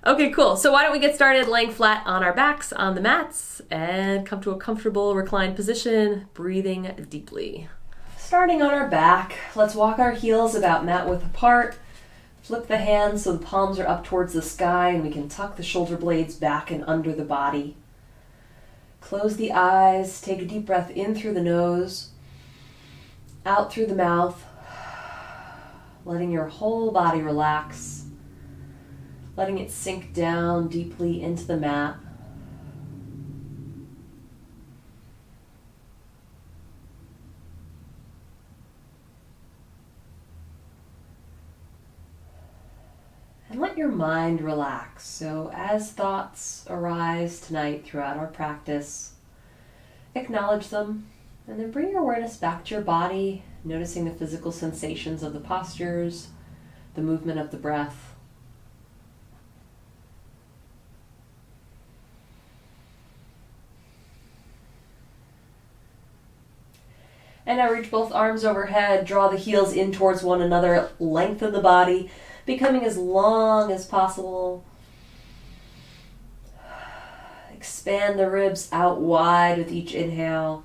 Okay, cool. So why don't we get started laying flat on our backs on the mats and come to a comfortable reclined position, breathing deeply. Starting on our back, let's walk our heels about mat width apart. Flip the hands so the palms are up towards the sky and we can tuck the shoulder blades back and under the body. Close the eyes, take a deep breath in through the nose, out through the mouth, letting your whole body relax. Letting it sink down deeply into the mat. And let your mind relax. So as thoughts arise tonight throughout our practice, acknowledge them and then bring your awareness back to your body, noticing the physical sensations of the postures, the movement of the breath. And now reach both arms overhead, draw the heels in towards one another, lengthen the body, becoming as long as possible. Expand the ribs out wide with each inhale.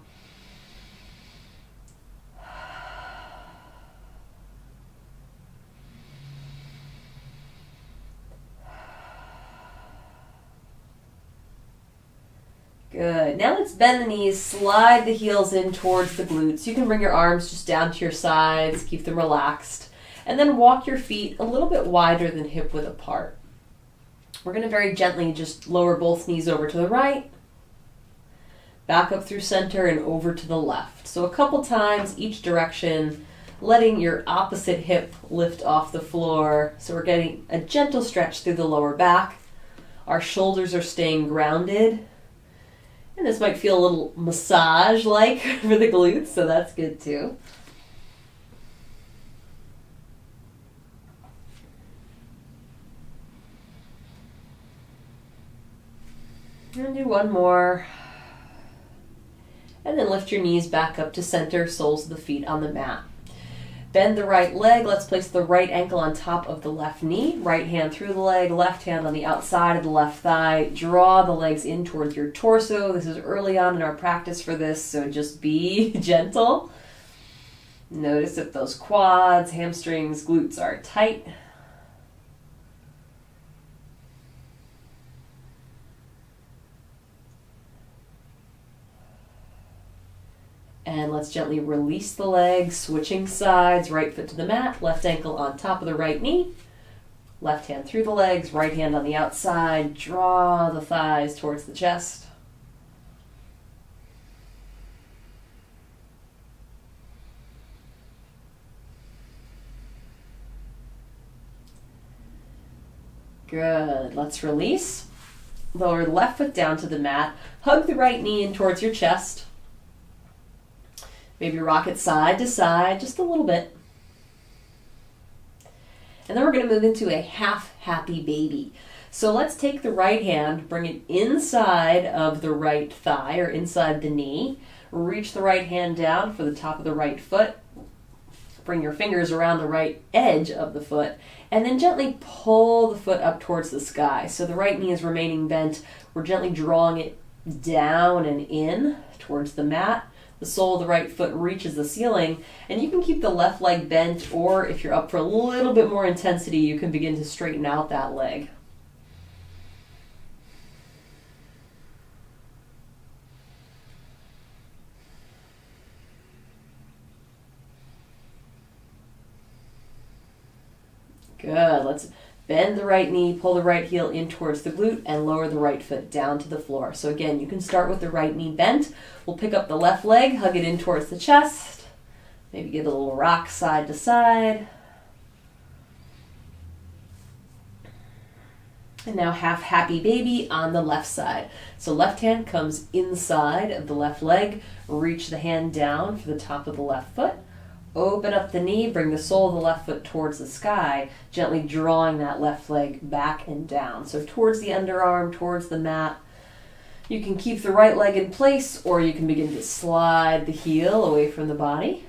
Good. Now let's bend the knees, slide the heels in towards the glutes. You can bring your arms just down to your sides, keep them relaxed, and then walk your feet a little bit wider than hip width apart. We're going to very gently just lower both knees over to the right, back up through center and over to the left. So a couple times each direction, letting your opposite hip lift off the floor. So we're getting a gentle stretch through the lower back. Our shoulders are staying grounded. And this might feel a little massage-like for the glutes, so that's good too. And do one more. And then lift your knees back up to center, soles of the feet on the mat. Bend the right leg. Let's place the right ankle on top of the left knee. Right hand through the leg, left hand on the outside of the left thigh. Draw the legs in towards your torso. This is early on in our practice for this, so just be gentle. Notice if those quads, hamstrings, glutes are tight. And let's gently release the legs, switching sides, right foot to the mat, left ankle on top of the right knee, left hand through the legs, right hand on the outside, draw the thighs towards the chest. Good, let's release. Lower the left foot down to the mat, hug the right knee in towards your chest. Maybe rock it side to side, just a little bit. And then we're going to move into a half happy baby. So let's take the right hand, bring it inside of the right thigh or inside the knee. Reach the right hand down for the top of the right foot. Bring your fingers around the right edge of the foot. And then gently pull the foot up towards the sky. So the right knee is remaining bent. We're gently drawing it down and in towards the mat. The sole of the right foot reaches the ceiling, and you can keep the left leg bent, or if you're up for a little bit more intensity, you can begin to straighten out that leg. Good. Let's bend the right knee, pull the right heel in towards the glute, and lower the right foot down to the floor. So again, you can start with the right knee bent. We'll pick up the left leg, hug it in towards the chest. Maybe give it a little rock side to side. And now half happy baby on the left side. So left hand comes inside of the left leg. Reach the hand down for the top of the left foot. Open up the knee, bring the sole of the left foot towards the sky, gently drawing that left leg back and down. So towards the underarm, towards the mat. You can keep the right leg in place, or you can begin to slide the heel away from the body.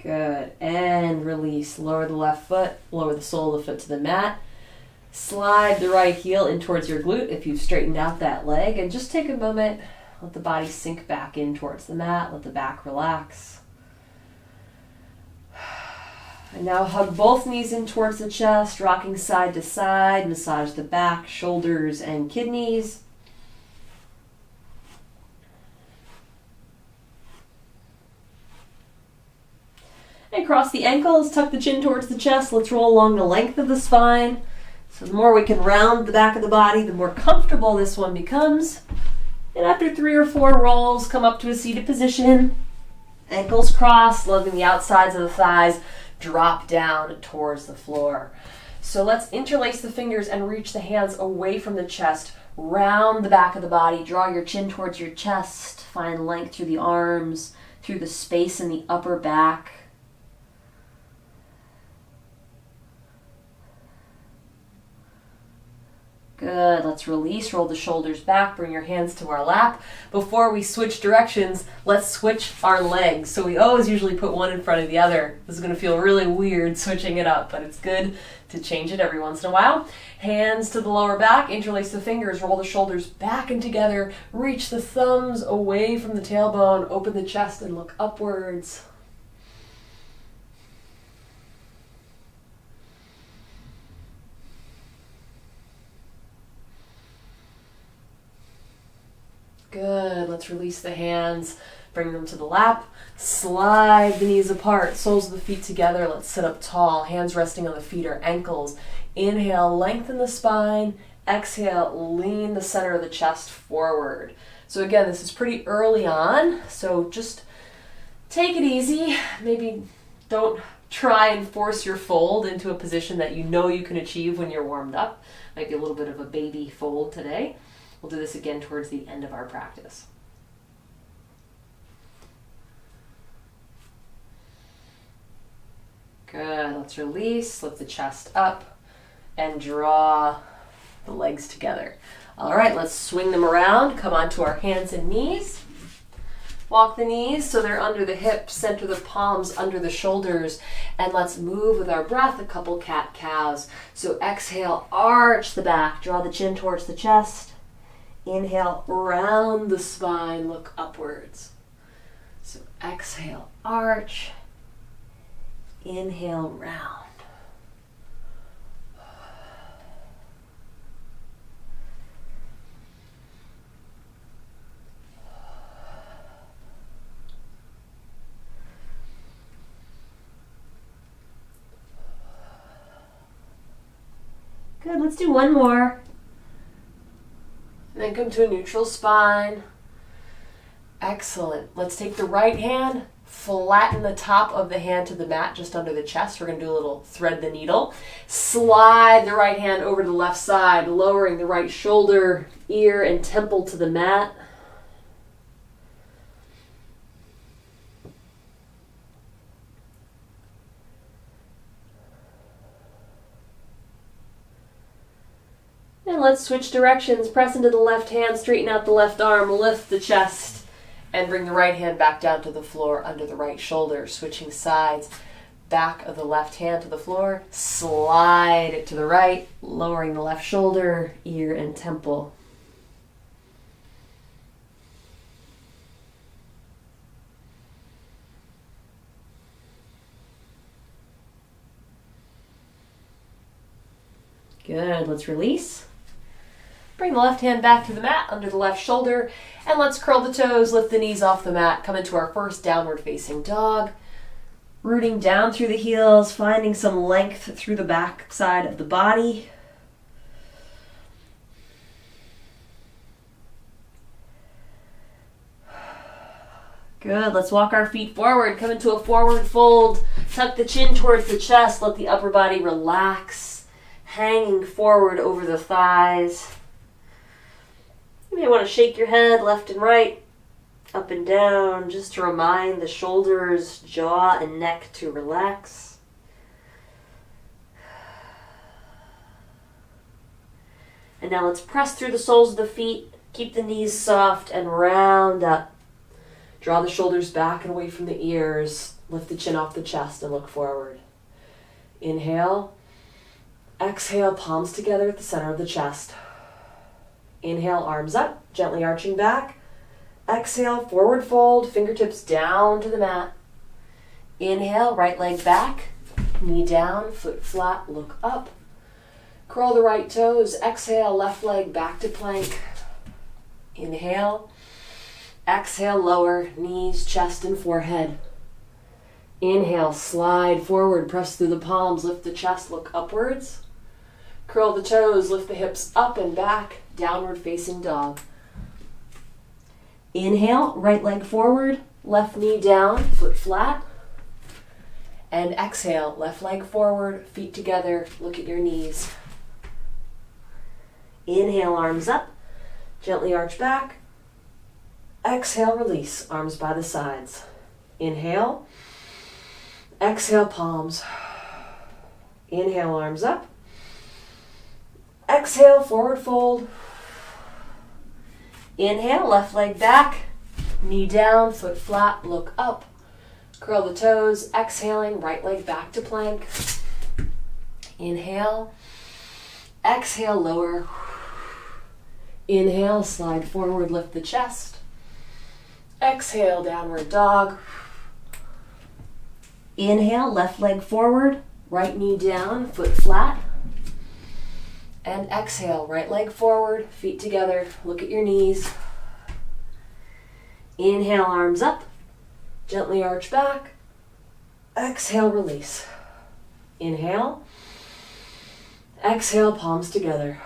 Good. And release. Lower the left foot, lower the sole of the foot to the mat. Slide the right heel in towards your glute if you've straightened out that leg. And just take a moment, let the body sink back in towards the mat, let the back relax. And now hug both knees in towards the chest, rocking side to side, massage the back, shoulders, and kidneys. And cross the ankles, tuck the chin towards the chest. Let's roll along the length of the spine. So the more we can round the back of the body, the more comfortable this one becomes. And after 3 or 4 rolls, come up to a seated position. Ankles crossed, loving the outsides of the thighs. Drop down towards the floor. So let's interlace the fingers and reach the hands away from the chest. Round the back of the body. Draw your chin towards your chest. Find length through the arms, through the space in the upper back. Good. Let's release. Roll the shoulders back. Bring your hands to our lap. Before we switch directions, let's switch our legs. So we always usually put one in front of the other. This is going to feel really weird switching it up, but it's good to change it every once in a while. Hands to the lower back. Interlace the fingers. Roll the shoulders back and together. Reach the thumbs away from the tailbone. Open the chest and look upwards. Good. Let's release the hands. Bring them to the lap. Slide the knees apart. Soles of the feet together. Let's sit up tall. Hands resting on the feet or ankles. Inhale, lengthen the spine. Exhale, lean the center of the chest forward. So again, this is pretty early on. So just take it easy. Maybe don't try and force your fold into a position that you know you can achieve when you're warmed up. Might be a little bit of a baby fold today. We'll do this again towards the end of our practice. Good. Let's release. Lift the chest up and draw the legs together. All right, let's swing them around. Come onto our hands and knees. Walk the knees so they're under the hips. Center the palms under the shoulders. And let's move with our breath a couple cat-cows. So exhale, arch the back. Draw the chin towards the chest. Inhale, round the spine, look upwards. So exhale, arch. Inhale, round. Good, let's do one more. And then come to a neutral spine. Excellent. Let's take the right hand, flatten the top of the hand to the mat just under the chest. We're going to do a little thread the needle. Slide the right hand over to the left side, lowering the right shoulder, ear, and temple to the mat. And let's switch directions. Press into the left hand, straighten out the left arm, lift the chest, and bring the right hand back down to the floor under the right shoulder. Switching sides, back of the left hand to the floor, slide it to the right, lowering the left shoulder, ear, and temple. Good, let's release. Bring the left hand back to the mat under the left shoulder, and let's curl the toes, lift the knees off the mat, come into our first downward facing dog. Rooting down through the heels, finding some length through the back side of the body. Good, let's walk our feet forward, come into a forward fold, tuck the chin towards the chest, let the upper body relax, hanging forward over the thighs. You may want to shake your head left and right, up and down, just to remind the shoulders, jaw, and neck to relax. And now let's press through the soles of the feet, keep the knees soft, and round up. Draw the shoulders back and away from the ears. Lift the chin off the chest and look forward. Inhale. Exhale, palms together at the center of the chest. Inhale, arms up, gently arching back. Exhale, forward fold, fingertips down to the mat. Inhale, right leg back, knee down, foot flat, look up. Curl the right toes. Exhale, left leg back to plank. Inhale. Exhale, lower, knees, chest, and forehead. Inhale, slide forward, press through the palms, lift the chest, look upwards. Curl the toes, lift the hips up and back, downward facing dog. Inhale, right leg forward, left knee down, foot flat. And exhale, left leg forward, feet together, look at your knees. Inhale, arms up, gently arch back. Exhale, release, arms by the sides. Inhale. Exhale, palms. Inhale, arms up. Exhale, forward fold. Inhale, left leg back, knee down, foot flat, look up. Curl the toes, exhaling, right leg back to plank. Inhale. Exhale, lower. Inhale, slide forward, lift the chest. Exhale, downward dog. Inhale, left leg forward, right knee down, foot flat. And exhale, right leg forward, feet together, look at your knees. Inhale, arms up, gently arch back. Exhale, release. Inhale. Exhale, palms together.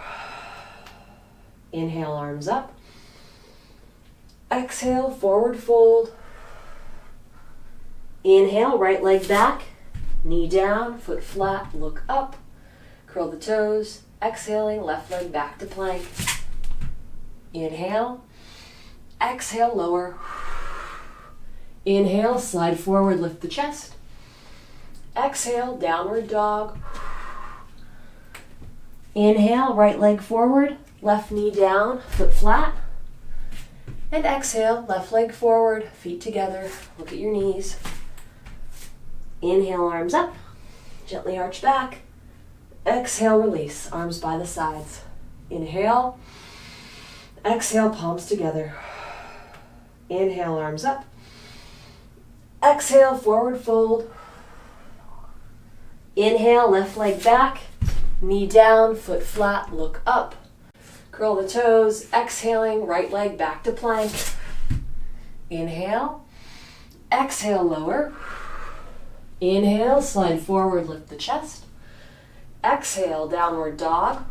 Inhale, arms up. Exhale, forward fold. Inhale, right leg back, knee down, foot flat, look up. Curl the toes. Exhaling, left leg back to plank. Inhale. Exhale, lower. Inhale, slide forward, lift the chest. Exhale, downward dog. Inhale, right leg forward, left knee down, foot flat. And exhale, left leg forward, feet together, look at your knees. Inhale, arms up, gently arch back. Exhale, release, arms by the sides. Inhale. Exhale, palms together. Inhale, arms up. Exhale, forward fold. Inhale, left leg back, knee down, foot flat, look up. Curl the toes, exhaling, right leg back to plank. Inhale. Exhale, lower. Inhale, slide forward, lift the chest. Exhale, downward dog.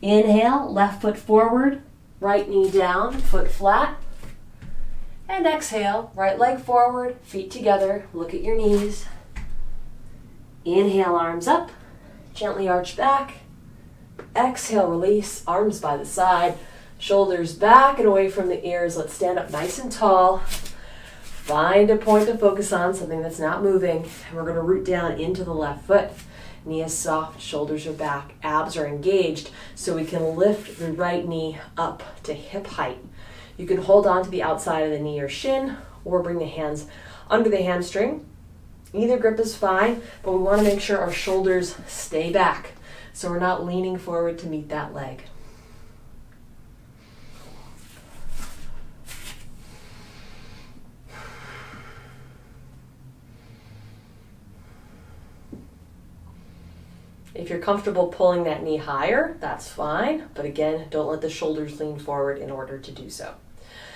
Inhale, left foot forward, right knee down, foot flat. And exhale, right leg forward, feet together, look at your knees. Inhale, arms up, gently arch back. Exhale, release, arms by the side, shoulders back and away from the ears. Let's stand up nice and tall. Find a point to focus on, something that's not moving. And we're going to root down into the left foot. Knee is soft, shoulders are back, abs are engaged, so we can lift the right knee up to hip height. You can hold on to the outside of the knee or shin, or bring the hands under the hamstring. Either grip is fine, but we want to make sure our shoulders stay back, so we're not leaning forward to meet that leg. If you're comfortable pulling that knee higher, that's fine. But again, don't let the shoulders lean forward in order to do so.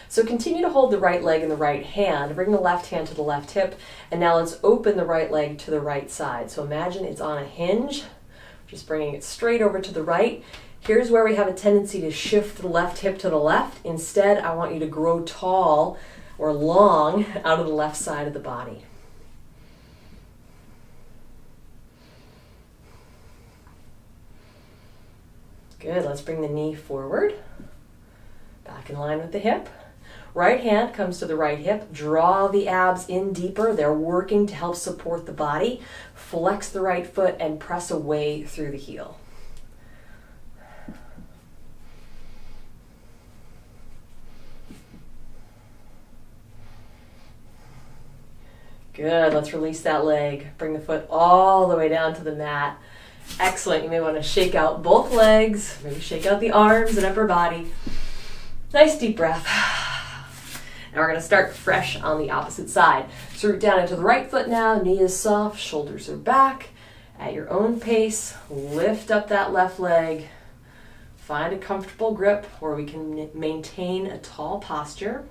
So continue to hold the right leg in the right hand. Bring the left hand to the left hip. And now let's open the right leg to the right side. So imagine it's on a hinge, just bringing it straight over to the right. Here's where we have a tendency to shift the left hip to the left. Instead, I want you to grow tall or long out of the left side of the body. Good, let's bring the knee forward, back in line with the hip. Right hand comes to the right hip, draw the abs in deeper. They're working to help support the body. Flex the right foot and press away through the heel. Good, let's release that leg. Bring the foot all the way down to the mat. Excellent, you may want to shake out both legs, maybe shake out the arms and upper body. Nice deep breath. Now we're going to start fresh on the opposite side. So root down into the right foot now, knee is soft, shoulders are back. At your own pace, lift up that left leg. Find a comfortable grip where we can maintain a tall posture.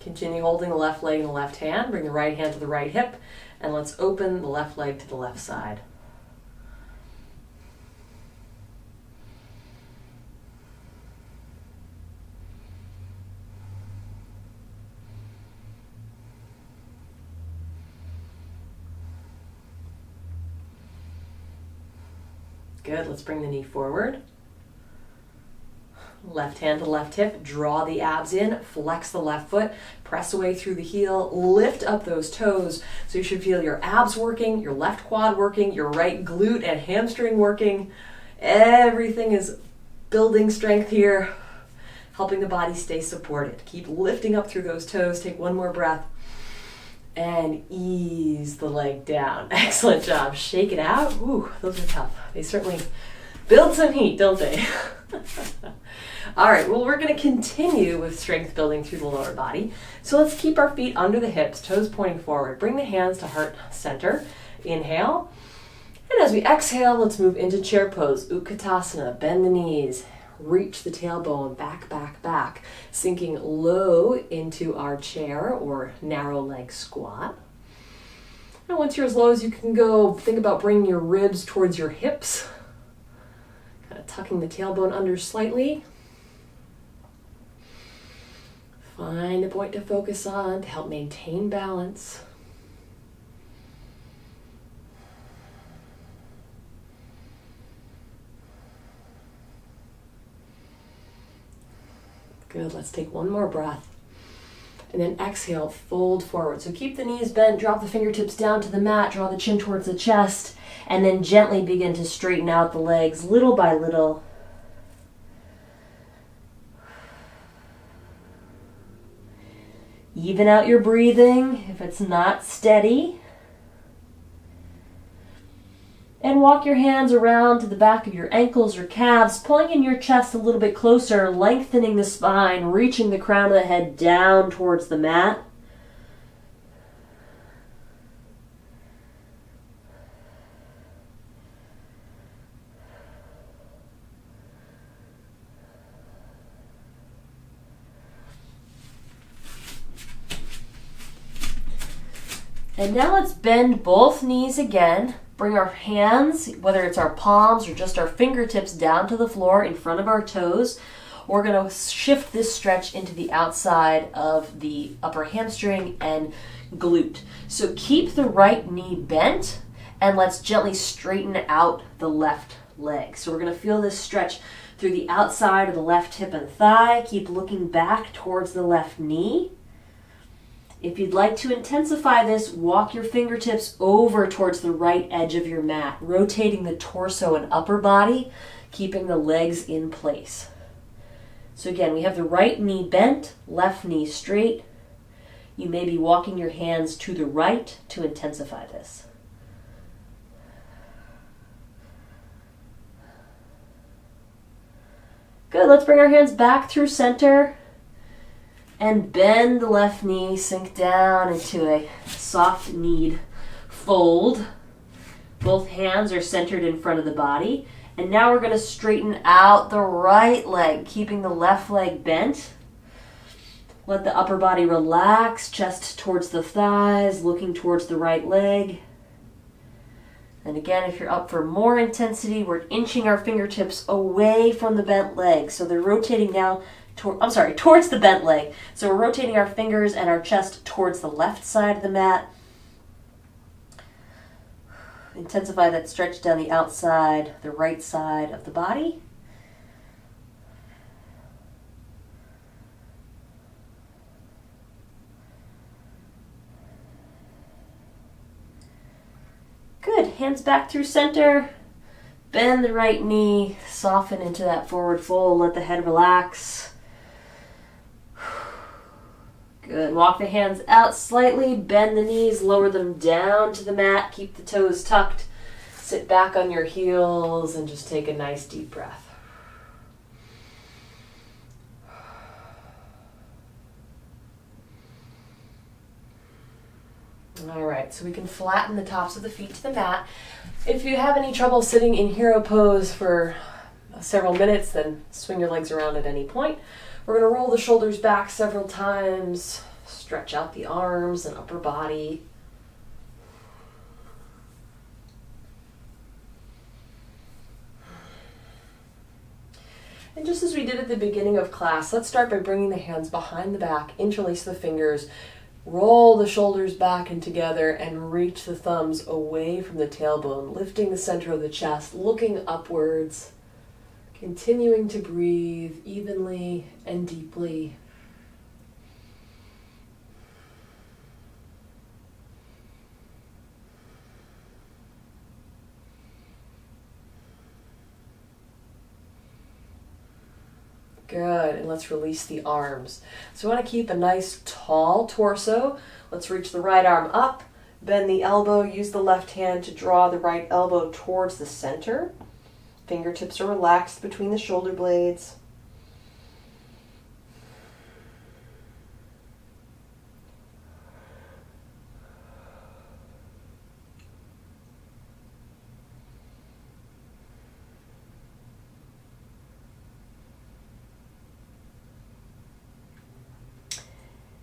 Continue holding the left leg in the left hand. Bring the right hand to the right hip. And let's open the left leg to the left side. Good, let's bring the knee forward. Left hand to left hip, draw the abs in, flex the left foot, press away through the heel, lift up those toes. So you should feel your abs working, your left quad working, your right glute and hamstring working. Everything is building strength here, helping the body stay supported. Keep lifting up through those toes. Take one more breath and ease the leg down. Excellent job. Shake it out. Ooh, those are tough. They certainly build some heat, don't they? All right, well, we're going to continue with strength building through the lower body. So let's keep our feet under the hips, toes pointing forward. Bring the hands to heart center. Inhale. And as we exhale, let's move into chair pose. Utkatasana. Bend the knees. Reach the tailbone back, back, back. Sinking low into our chair or narrow leg squat. And once you're as low as you can go, think about bringing your ribs towards your hips. Kind of tucking the tailbone under slightly. Find a point to focus on to help maintain balance. Good, let's take one more breath. And then exhale, fold forward. So keep the knees bent, drop the fingertips down to the mat, draw the chin towards the chest, and then gently begin to straighten out the legs little by little. Even out your breathing if it's not steady. And walk your hands around to the back of your ankles or calves, pulling in your chest a little bit closer, lengthening the spine, reaching the crown of the head down towards the mat. And now let's bend both knees again. Bring our hands, whether it's our palms or just our fingertips, down to the floor in front of our toes. We're going to shift this stretch into the outside of the upper hamstring and glute. So keep the right knee bent and let's gently straighten out the left leg. So we're going to feel this stretch through the outside of the left hip and thigh. Keep looking back towards the left knee. If you'd like to intensify this, walk your fingertips over towards the right edge of your mat, rotating the torso and upper body, keeping the legs in place. So again, we have the right knee bent, left knee straight. You may be walking your hands to the right to intensify this. Good, let's bring our hands back through center. And bend the left knee, sink down into a soft kneed fold. Both hands are centered in front of the body. And now we're going to straighten out the right leg, keeping the left leg bent. Let the upper body relax, chest towards the thighs, looking towards the right leg. And again, if you're up for more intensity, we're inching our fingertips away from the bent leg. So they're rotating now towards the bent leg. So we're rotating our fingers and our chest towards the left side of the mat. Intensify that stretch down the outside, the right side of the body. Good, hands back through center. Bend the right knee, soften into that forward fold, let the head relax. Good. Walk the hands out slightly, bend the knees, lower them down to the mat, keep the toes tucked. Sit back on your heels and just take a nice deep breath. All right, so we can flatten the tops of the feet to the mat. If you have any trouble sitting in hero pose for several minutes, then swing your legs around at any point. We're going to roll the shoulders back several times, stretch out the arms and upper body. And just as we did at the beginning of class, let's start by bringing the hands behind the back, interlace the fingers, roll the shoulders back and together, and reach the thumbs away from the tailbone, lifting the center of the chest, looking upwards, continuing to breathe evenly and deeply. Good, and let's release the arms. So we want to keep a nice tall torso. Let's reach the right arm up, bend the elbow, use the left hand to draw the right elbow towards the center. Fingertips are relaxed between the shoulder blades.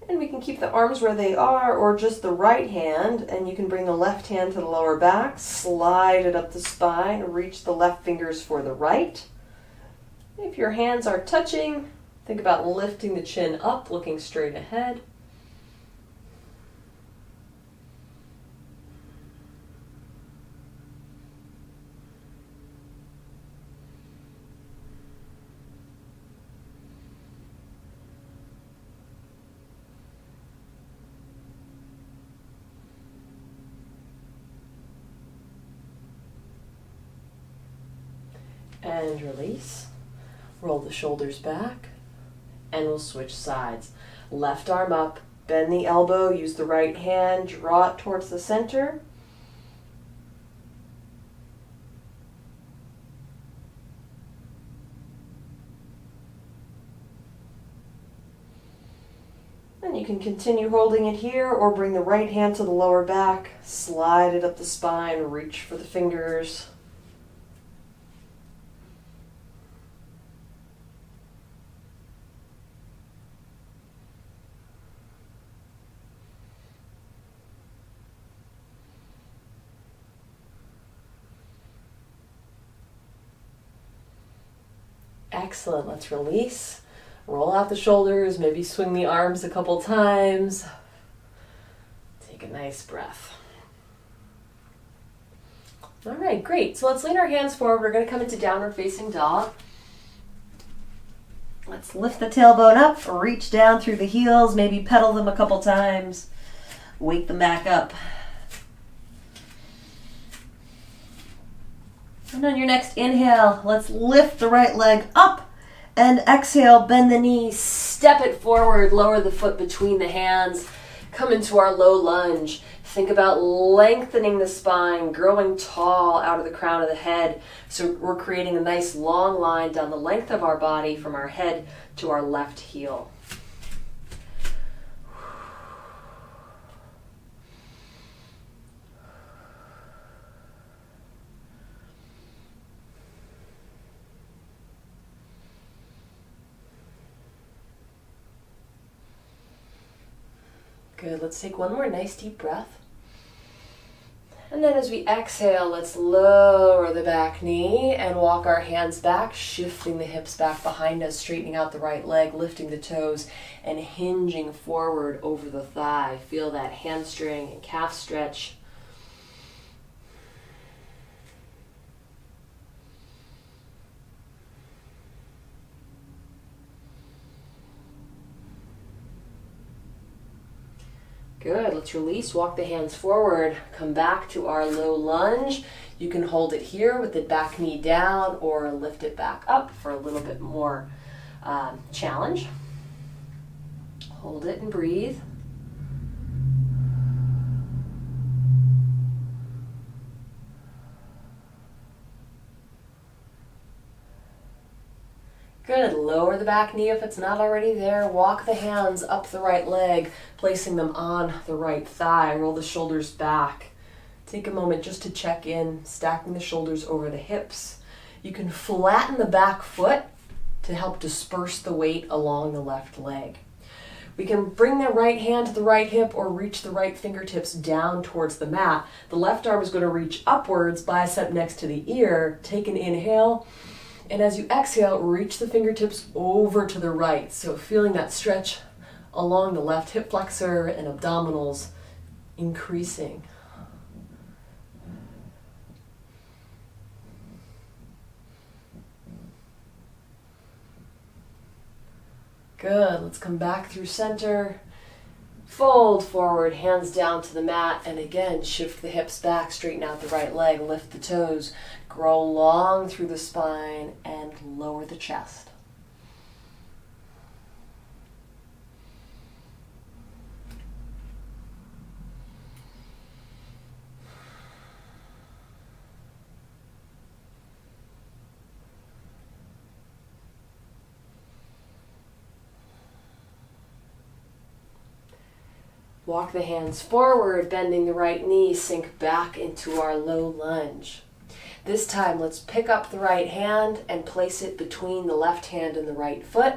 And we can keep the arms where they are, or just the right hand, and you can bring the left hand to the lower back, slide it up the spine, reach the left fingers for the right. If your hands are touching, think about lifting the chin up, looking straight ahead. And release. Roll the shoulders back, and we'll switch sides. Left arm up, bend the elbow, use the right hand, draw it towards the center. And you can continue holding it here, or bring the right hand to the lower back, slide it up the spine, reach for the fingers. Excellent. Let's release. Roll out the shoulders, maybe swing the arms a couple times. Take a nice breath. All right, great. So let's lean our hands forward. We're going to come into downward facing dog. Let's lift the tailbone up, reach down through the heels, maybe pedal them a couple times. Wake them back up. And on your next inhale, let's lift the right leg up, and exhale, bend the knee, step it forward, lower the foot between the hands, come into our low lunge. Think about lengthening the spine, growing tall out of the crown of the head. So we're creating a nice long line down the length of our body from our head to our left heel. Good, let's take one more nice deep breath. And then as we exhale, let's lower the back knee and walk our hands back, shifting the hips back behind us, straightening out the right leg, lifting the toes, and hinging forward over the thigh. Feel that hamstring and calf stretch. Good, let's release, walk the hands forward, come back to our low lunge. You can hold it here with the back knee down or lift it back up for a little bit more challenge. Hold it and breathe. Good, lower the back knee if it's not already there. Walk the hands up the right leg, placing them on the right thigh. Roll the shoulders back. Take a moment just to check in, stacking the shoulders over the hips. You can flatten the back foot to help disperse the weight along the left leg. We can bring the right hand to the right hip or reach the right fingertips down towards the mat. The left arm is going to reach upwards, bicep next to the ear. Take an inhale. And as you exhale, reach the fingertips over to the right. So feeling that stretch along the left hip flexor and abdominals increasing. Good, let's come back through center. Fold forward, hands down to the mat, and again, shift the hips back, straighten out the right leg, lift the toes, grow long through the spine, and lower the chest. Walk the hands forward, bending the right knee, sink back into our low lunge. This time, let's pick up the right hand and place it between the left hand and the right foot.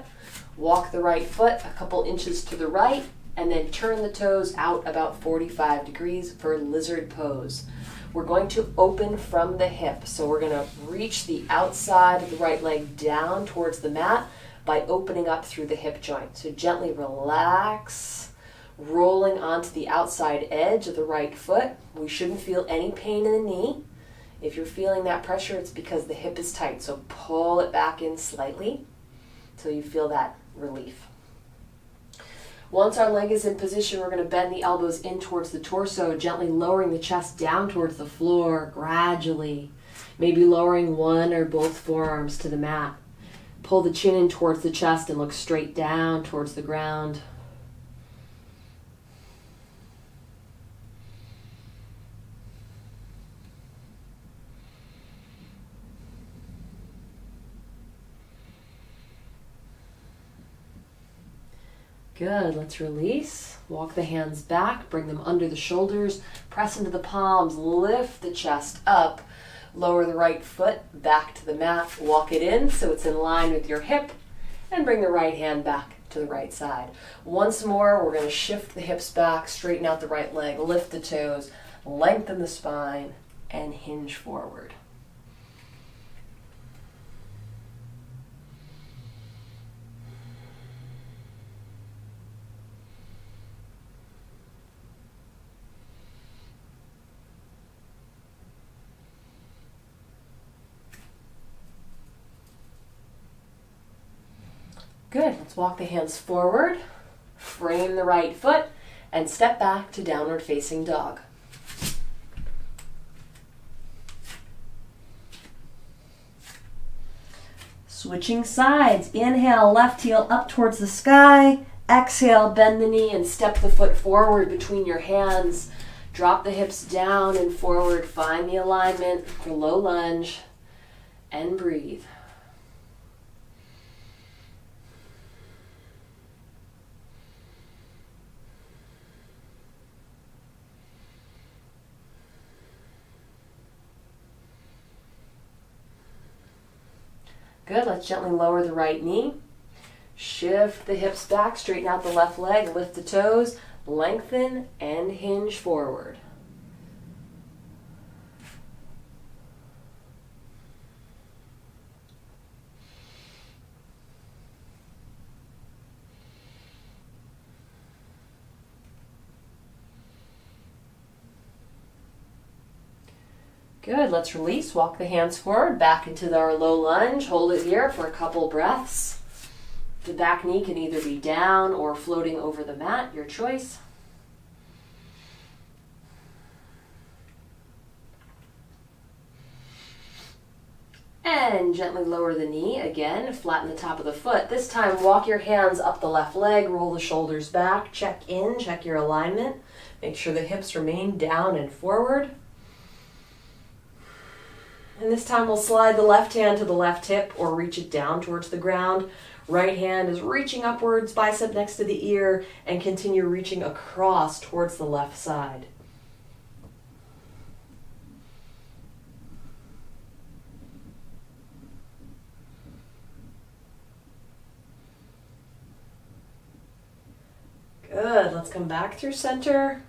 Walk the right foot a couple inches to the right, and then turn the toes out about 45 degrees for lizard pose. We're going to open from the hip, so we're going to reach the outside of the right leg down towards the mat by opening up through the hip joint. So gently relax. Rolling onto the outside edge of the right foot. We shouldn't feel any pain in the knee. If you're feeling that pressure, it's because the hip is tight. So pull it back in slightly till you feel that relief. Once our leg is in position, we're going to bend the elbows in towards the torso, gently lowering the chest down towards the floor gradually. Maybe lowering one or both forearms to the mat. Pull the chin in towards the chest and look straight down towards the ground. Good, let's release. Walk the hands back, bring them under the shoulders, press into the palms, lift the chest up, lower the right foot back to the mat, walk it in so it's in line with your hip, and bring the right hand back to the right side. Once more, we're going to shift the hips back, straighten out the right leg, lift the toes, lengthen the spine, and hinge forward. Good, let's walk the hands forward, frame the right foot, and step back to downward facing dog. Switching sides, inhale, left heel up towards the sky, exhale, bend the knee and step the foot forward between your hands, drop the hips down and forward, find the alignment for low lunge, and breathe. Good, let's gently lower the right knee. Shift the hips back, straighten out the left leg, lift the toes, lengthen and hinge forward. Good, let's release, walk the hands forward, back into our low lunge, hold it here for a couple breaths. The back knee can either be down or floating over the mat, your choice. And gently lower the knee. Again, flatten the top of the foot. This time, walk your hands up the left leg, roll the shoulders back, check in, check your alignment. Make sure the hips remain down and forward. And this time we'll slide the left hand to the left hip or reach it down towards the ground. Right hand is reaching upwards, bicep next to the ear, and continue reaching across towards the left side. Good, let's come back through center.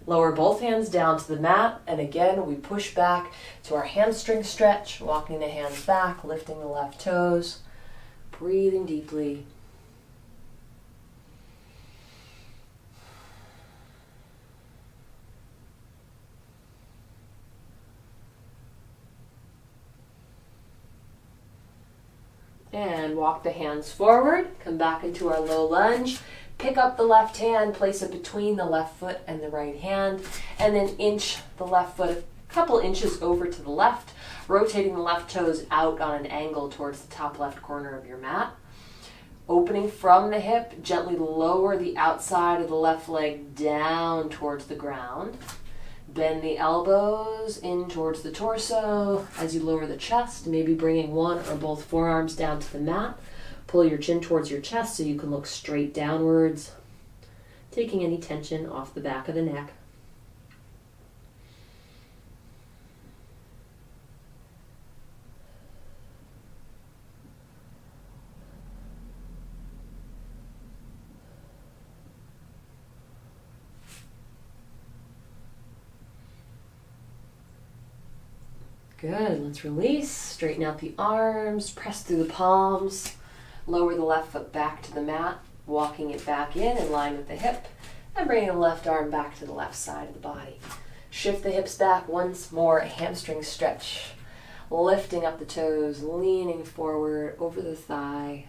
Lower both hands down to the mat, and again we push back to our hamstring stretch, walking the hands back, lifting the left toes, breathing deeply. And walk the hands forward, come back into our low lunge. Pick up the left hand, place it between the left foot and the right hand, and then inch the left foot a couple inches over to the left, rotating the left toes out on an angle towards the top left corner of your mat. Opening from the hip, gently lower the outside of the left leg down towards the ground. Bend the elbows in towards the torso as you lower the chest, maybe bringing one or both forearms down to the mat. Pull your chin towards your chest so you can look straight downwards, taking any tension off the back of the neck. Good, let's release, straighten out the arms, press through the palms. Lower the left foot back to the mat, walking it back in line with the hip, and bringing the left arm back to the left side of the body. Shift the hips back once more, a hamstring stretch. Lifting up the toes, leaning forward over the thigh.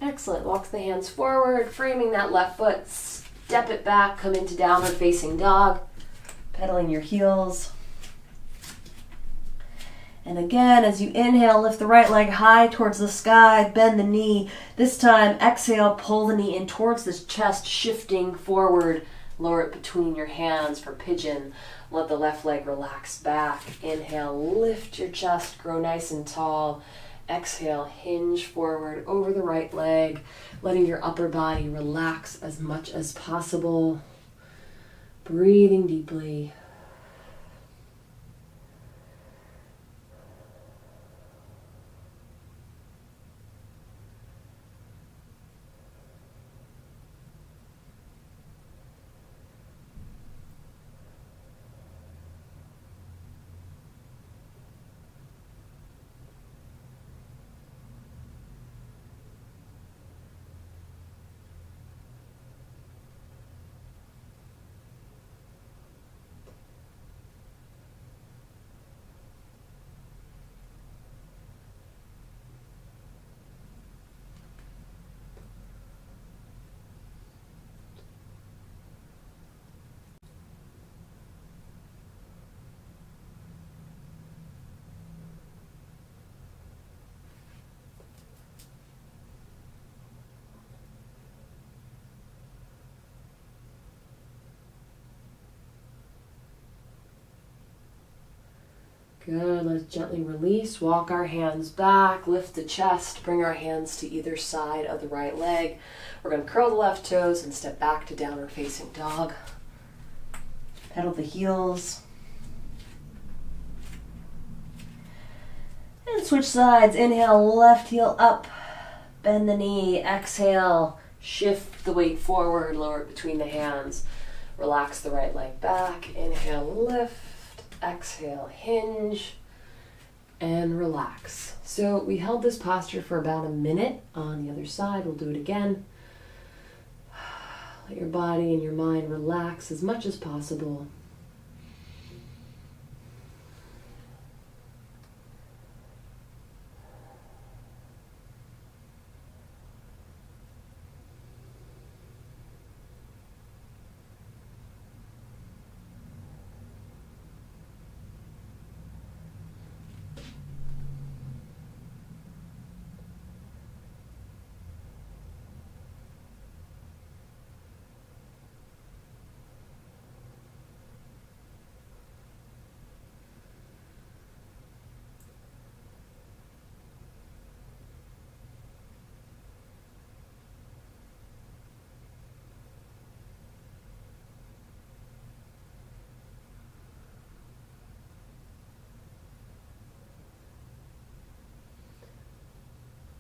Excellent. Walk the hands forward, framing that left foot. Step it back, come into downward facing dog. Pedaling your heels. And again, as you inhale, lift the right leg high towards the sky, bend the knee. This time, exhale, pull the knee in towards the chest, shifting forward. Lower it between your hands for pigeon. Let the left leg relax back. Inhale, lift your chest, grow nice and tall. Exhale, hinge forward over the right leg, letting your upper body relax as much as possible. Breathing deeply. Good, let's gently release, walk our hands back, lift the chest, bring our hands to either side of the right leg. We're going to curl the left toes and step back to downward facing dog. Pedal the heels. And switch sides, inhale, left heel up, bend the knee, exhale, shift the weight forward, lower it between the hands. Relax the right leg back, inhale, lift. Exhale, hinge, and relax. So we held this posture for about a minute. On the other side, we'll do it again. Let your body and your mind relax as much as possible.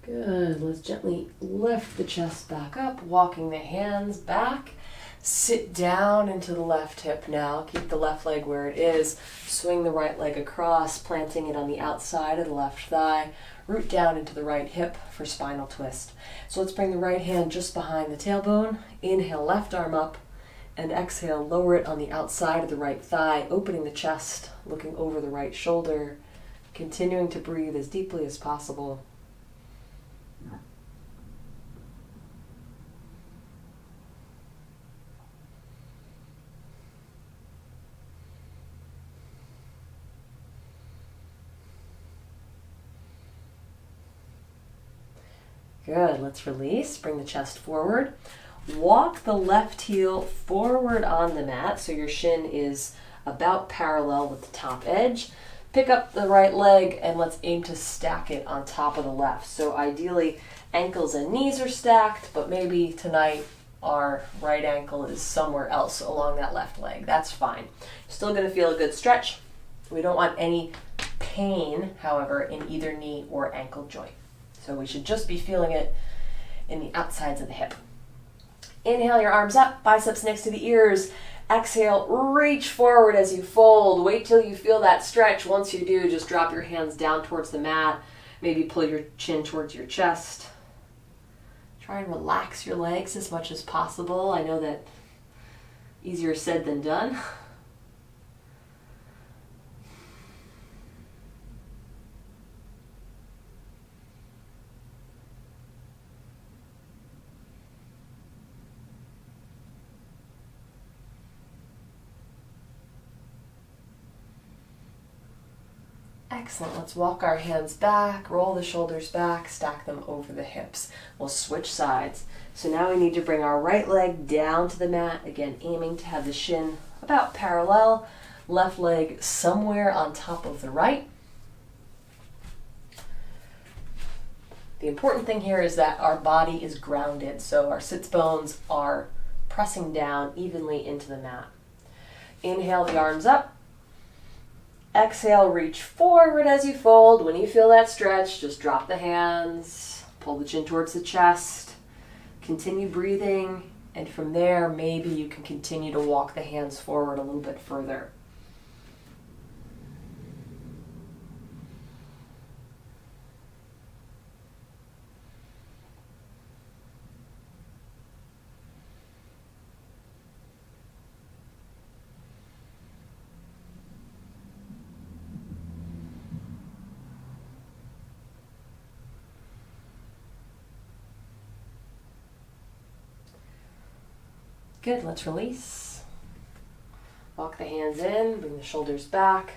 Good. Let's gently lift the chest back up, walking the hands back. Sit down into the left hip now. Keep the left leg where it is. Swing the right leg across, planting it on the outside of the left thigh. Root down into the right hip for spinal twist. So let's bring the right hand just behind the tailbone. Inhale, left arm up, and exhale, lower it on the outside of the right thigh, opening the chest, looking over the right shoulder, continuing to breathe as deeply as possible. Good, let's release, bring the chest forward. Walk the left heel forward on the mat so your shin is about parallel with the top edge. Pick up the right leg and let's aim to stack it on top of the left. So ideally ankles and knees are stacked, but maybe tonight our right ankle is somewhere else along that left leg. That's fine. Still going to feel a good stretch. We don't want any pain, however, in either knee or ankle joint. So we should just be feeling it in the outsides of the hip. Inhale your arms up, biceps next to the ears. Exhale, reach forward as you fold. Wait till you feel that stretch. Once you do, just drop your hands down towards the mat. Maybe pull your chin towards your chest. Try and relax your legs as much as possible. I know that easier said than done. Excellent. Let's walk our hands back, roll the shoulders back, stack them over the hips. We'll switch sides. So now we need to bring our right leg down to the mat, again aiming to have the shin about parallel, left leg somewhere on top of the right. The important thing here is that our body is grounded, so our sits bones are pressing down evenly into the mat. Inhale the arms up. Exhale, reach forward as you fold. When you feel that stretch, just drop the hands, pull the chin towards the chest, continue breathing, and from there, maybe you can continue to walk the hands forward a little bit further. Good, let's release. Walk the hands in, bring the shoulders back,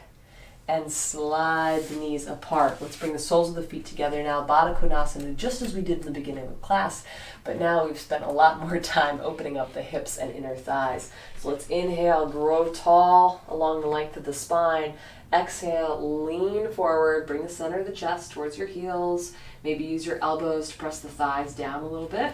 and slide the knees apart. Let's bring the soles of the feet together now, Bada Kunasana, just as we did in the beginning of class, but now we've spent a lot more time opening up the hips and inner thighs. So let's inhale, grow tall along the length of the spine. Exhale, lean forward, bring the center of the chest towards your heels. Maybe use your elbows to press the thighs down a little bit.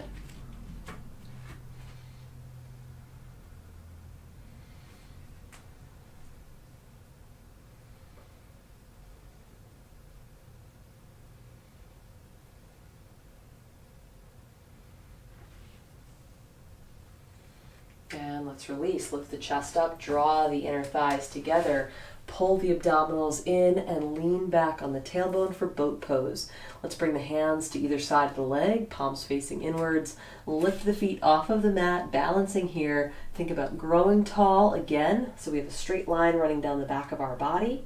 And let's release. Lift the chest up, draw the inner thighs together, pull the abdominals in, and lean back on the tailbone for boat pose. Let's bring the hands to either side of the leg, palms facing inwards. Lift the feet off of the mat, balancing here. Think about growing tall again. So we have a straight line running down the back of our body.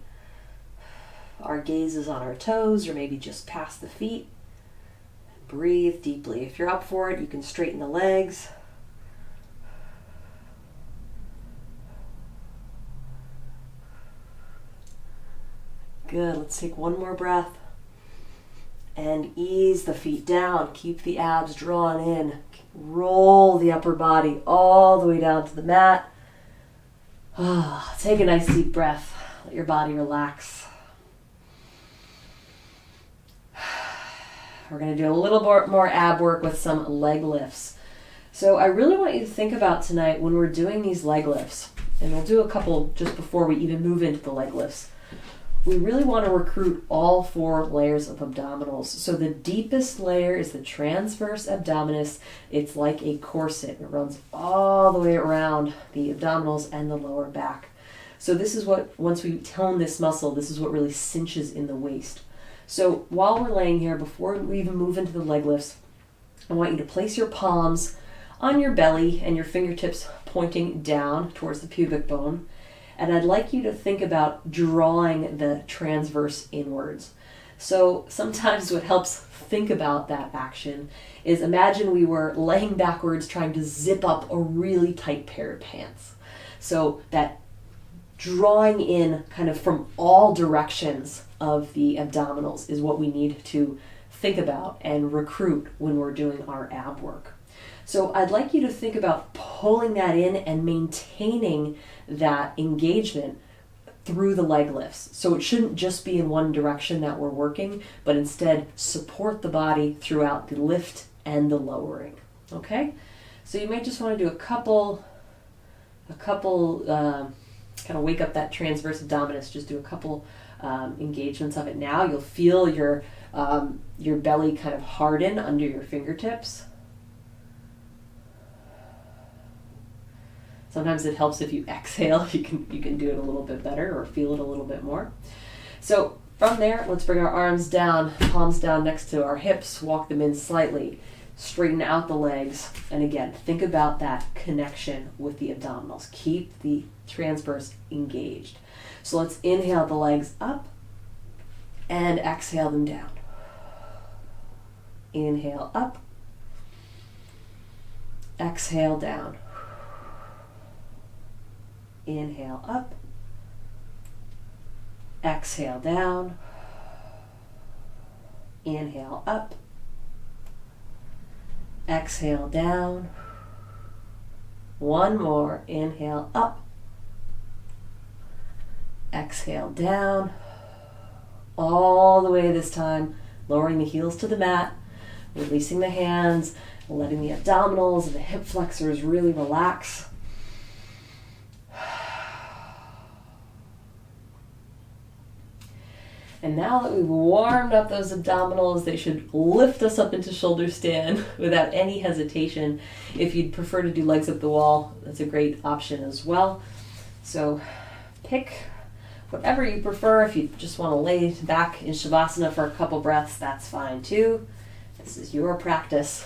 Our gaze is on our toes, or maybe just past the feet. Breathe deeply. If you're up for it, you can straighten the legs. Good, let's take one more breath and ease the feet down. Keep the abs drawn in. Roll the upper body all the way down to the mat. Take a nice deep breath. Let your body relax. We're going to do a little more ab work with some leg lifts. So I really want you to think about tonight when we're doing these leg lifts, and we'll do a couple just before we even move into the leg lifts. we really want to recruit all 4 layers of abdominals. So the deepest layer is the transverse abdominis. It's like a corset. It runs all the way around the abdominals and the lower back. So this is what, once we tone this muscle, this is what really cinches in the waist. So while we're laying here, before we even move into the leg lifts, I want you to place your palms on your belly and your fingertips pointing down towards the pubic bone. And I'd like you to think about drawing the transverse inwards. So sometimes what helps think about that action is, imagine we were laying backwards trying to zip up a really tight pair of pants. So that drawing in kind of from all directions of the abdominals is what we need to think about and recruit when we're doing our ab work. So I'd like you to think about pulling that in and maintaining that engagement through the leg lifts. So it shouldn't just be in one direction that we're working, but instead support the body throughout the lift and the lowering. Okay? So you might just want to do a couple kind of wake up that transverse abdominis. Just do a couple engagements of it now. You'll feel your belly kind of harden under your fingertips. Sometimes it helps if you exhale. You can do it a little bit better or feel it a little bit more. So from there, let's bring our arms down, palms down next to our hips, walk them in slightly, straighten out the legs, and again, think about that connection with the abdominals. Keep the transverse engaged. So let's inhale the legs up and exhale them down. Inhale up, exhale down. Inhale up, exhale down, inhale up, exhale down. One more, inhale up, exhale down, all the way this time, lowering the heels to the mat, releasing the hands, letting the abdominals and the hip flexors really relax. And now that we've warmed up those abdominals, they should lift us up into shoulder stand without any hesitation. If you'd prefer to do legs up the wall, that's a great option as well. So pick whatever you prefer. If you just want to lay back in Shavasana for a couple breaths, that's fine too. This is your practice.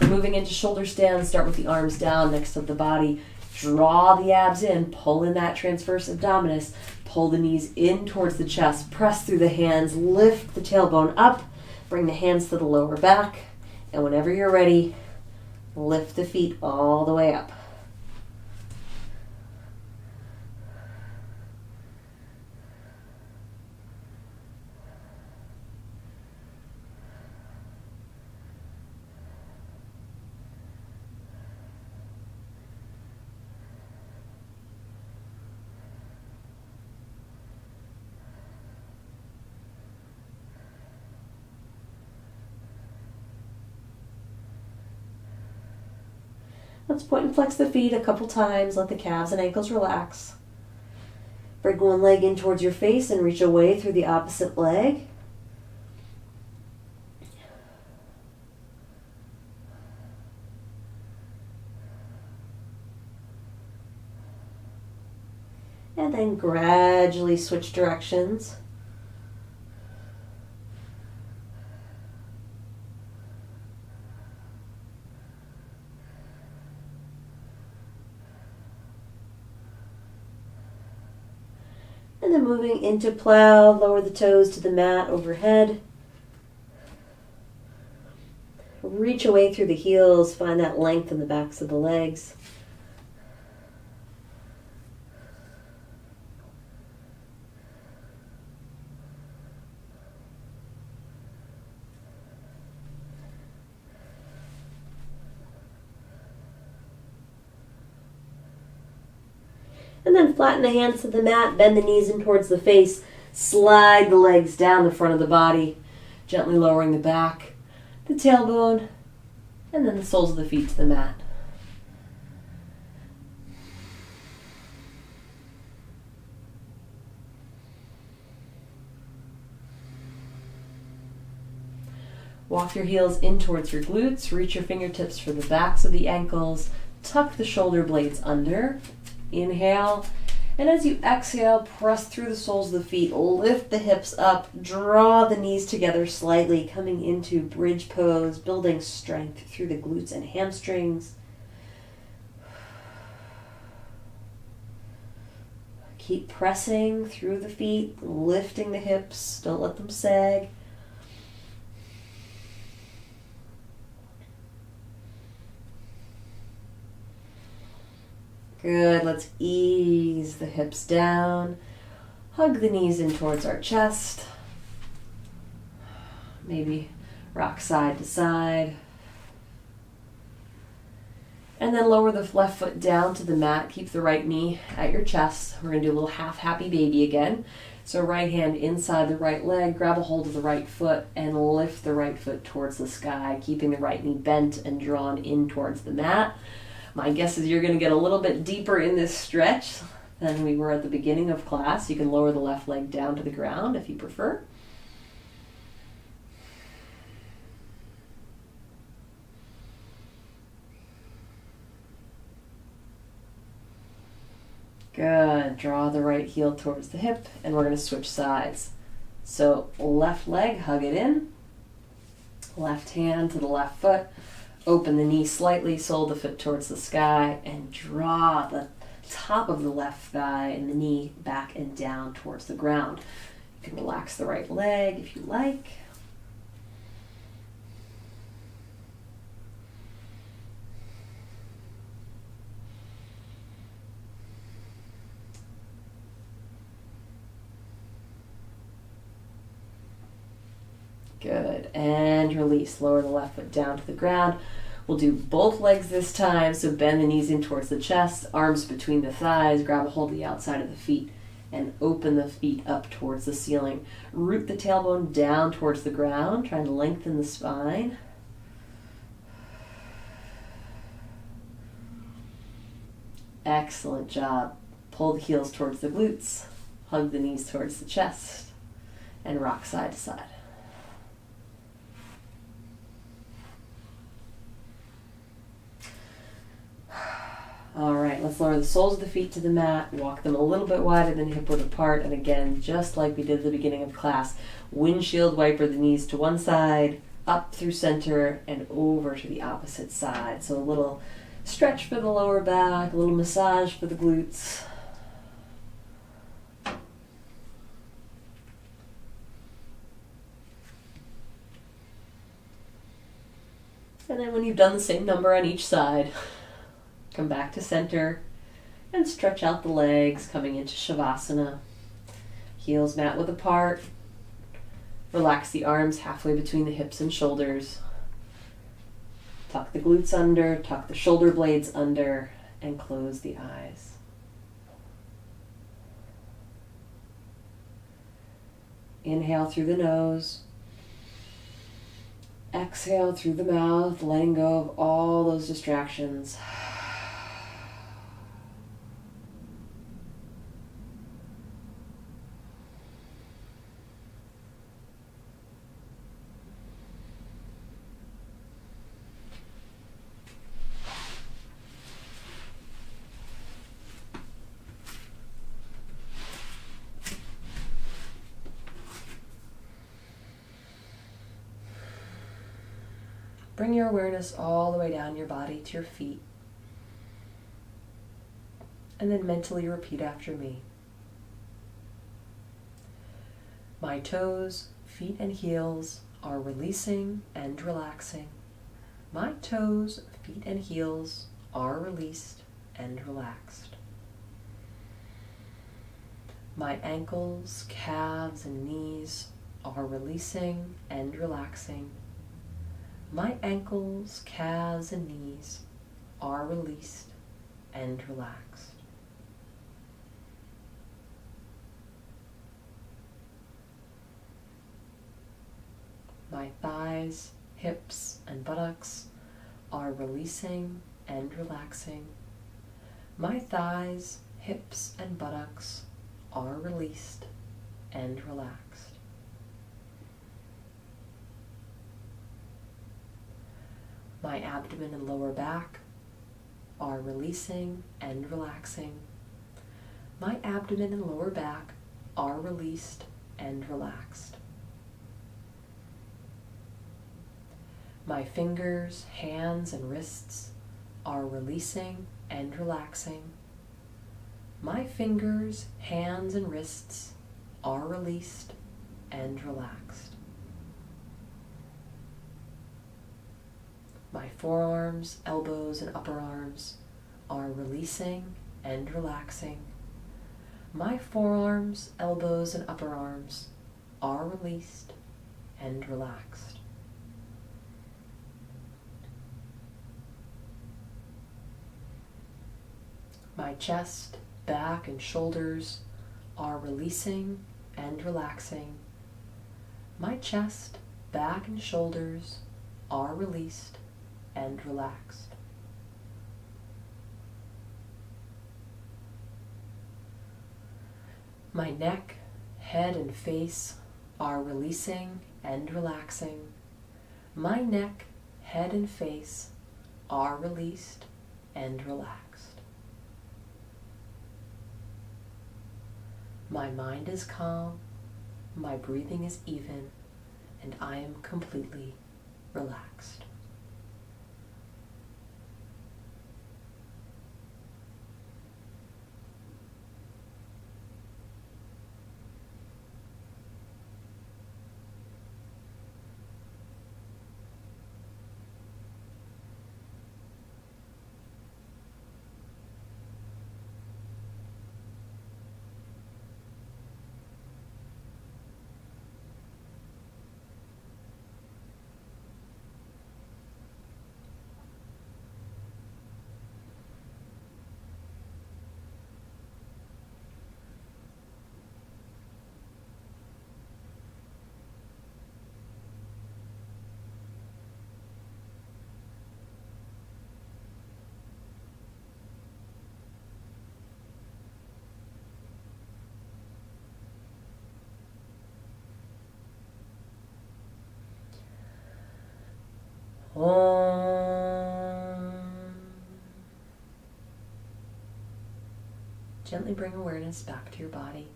Moving into shoulder stand, start with the arms down next to the body. Draw the abs in, pull in that transverse abdominis, pull the knees in towards the chest, press through the hands, lift the tailbone up, bring the hands to the lower back, and whenever you're ready, lift the feet all the way up. Let's point and flex the feet a couple times. Let the calves and ankles relax. Bring one leg in towards your face and reach away through the opposite leg. And then gradually switch directions. And then moving into plow, lower the toes to the mat overhead. Reach away through the heels, find that length in the backs of the legs. And then flatten the hands to the mat, bend the knees in towards the face, slide the legs down the front of the body, gently lowering the back, the tailbone, and then the soles of the feet to the mat. Walk your heels in towards your glutes. Reach your fingertips for the backs of the ankles. Tuck the shoulder blades under. Inhale. And as you exhale, press through the soles of the feet. Lift the hips up. Draw the knees together slightly, coming into bridge pose, building strength through the glutes and hamstrings. Keep pressing through the feet, lifting the hips. Don't let them sag. Good. Let's ease the hips down. Hug the knees in towards our chest. Maybe rock side to side. And then lower the left foot down to the mat. Keep the right knee at your chest. We're going to do a little half happy baby again. So right hand inside the right leg. Grab a hold of the right foot and lift the right foot towards the sky, keeping the right knee bent and drawn in towards the mat. My guess is you're going to get a little bit deeper in this stretch than we were at the beginning of class. You can lower the left leg down to the ground if you prefer. Good. Draw the right heel towards the hip, and we're going to switch sides. So left leg, hug it in. Left hand to the left foot. Open the knee slightly, sole the foot towards the sky, and draw the top of the left thigh and the knee back and down towards the ground. You can relax the right leg if you like. Good. And release. Lower the left foot down to the ground. We'll do both legs this time. So bend the knees in towards the chest, arms between the thighs, grab a hold of the outside of the feet, and open the feet up towards the ceiling. Root the tailbone down towards the ground, trying to lengthen the spine. Excellent job. Pull the heels towards the glutes, hug the knees towards the chest, and rock side to side. All right, let's lower the soles of the feet to the mat, walk them a little bit wider than hip width apart, and again, just like we did at the beginning of class, windshield wiper the knees to one side, up through center, and over to the opposite side. So a little stretch for the lower back, a little massage for the glutes. And then when you've done the same number on each side, come back to center and stretch out the legs, coming into Shavasana. Heels mat width apart. Relax the arms halfway between the hips and shoulders. Tuck the glutes under, tuck the shoulder blades under, and close the eyes. Inhale through the nose. Exhale through the mouth, letting go of all those distractions. Bring your awareness all the way down your body to your feet. And then mentally repeat after me. My toes, feet, and heels are releasing and relaxing. My toes, feet, and heels are released and relaxed. My ankles, calves, and knees are releasing and relaxing. My ankles, calves, and knees are released and relaxed. My thighs, hips, and buttocks are releasing and relaxing. My thighs, hips, and buttocks are released and relaxed. My abdomen and lower back are releasing and relaxing. My abdomen and lower back are released and relaxed. My fingers, hands, and wrists are releasing and relaxing. My fingers, hands, and wrists are released and relaxed. My forearms, elbows, and upper arms are releasing and relaxing. My forearms, elbows, and upper arms are released and relaxed. My chest, back, and shoulders are releasing and relaxing. My chest, back, and shoulders are released and relaxed. My neck, head, and face are releasing and relaxing. My neck, head, and face are released and relaxed. My mind is calm, my breathing is even, and I am completely relaxed. Om. Gently bring awareness back to your body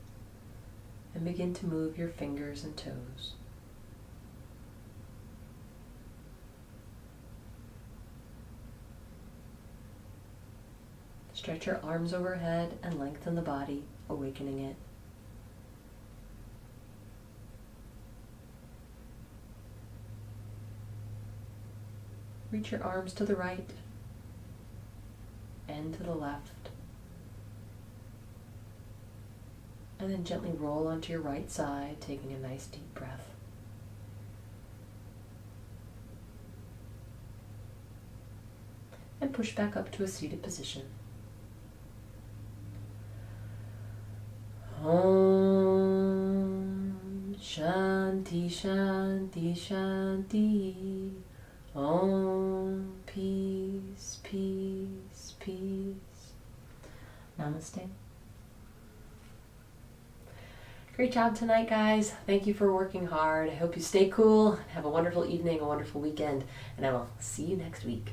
and begin to move your fingers and toes. Stretch your arms overhead and lengthen the body, awakening it. Reach your arms to the right and to the left. And then gently roll onto your right side, taking a nice deep breath. And push back up to a seated position. Om Shanti Shanti Shanti. Om, peace, peace, peace. Namaste. Great job tonight, guys. Thank you for working hard. I hope you stay cool. Have a wonderful evening, a wonderful weekend, and I will see you next week.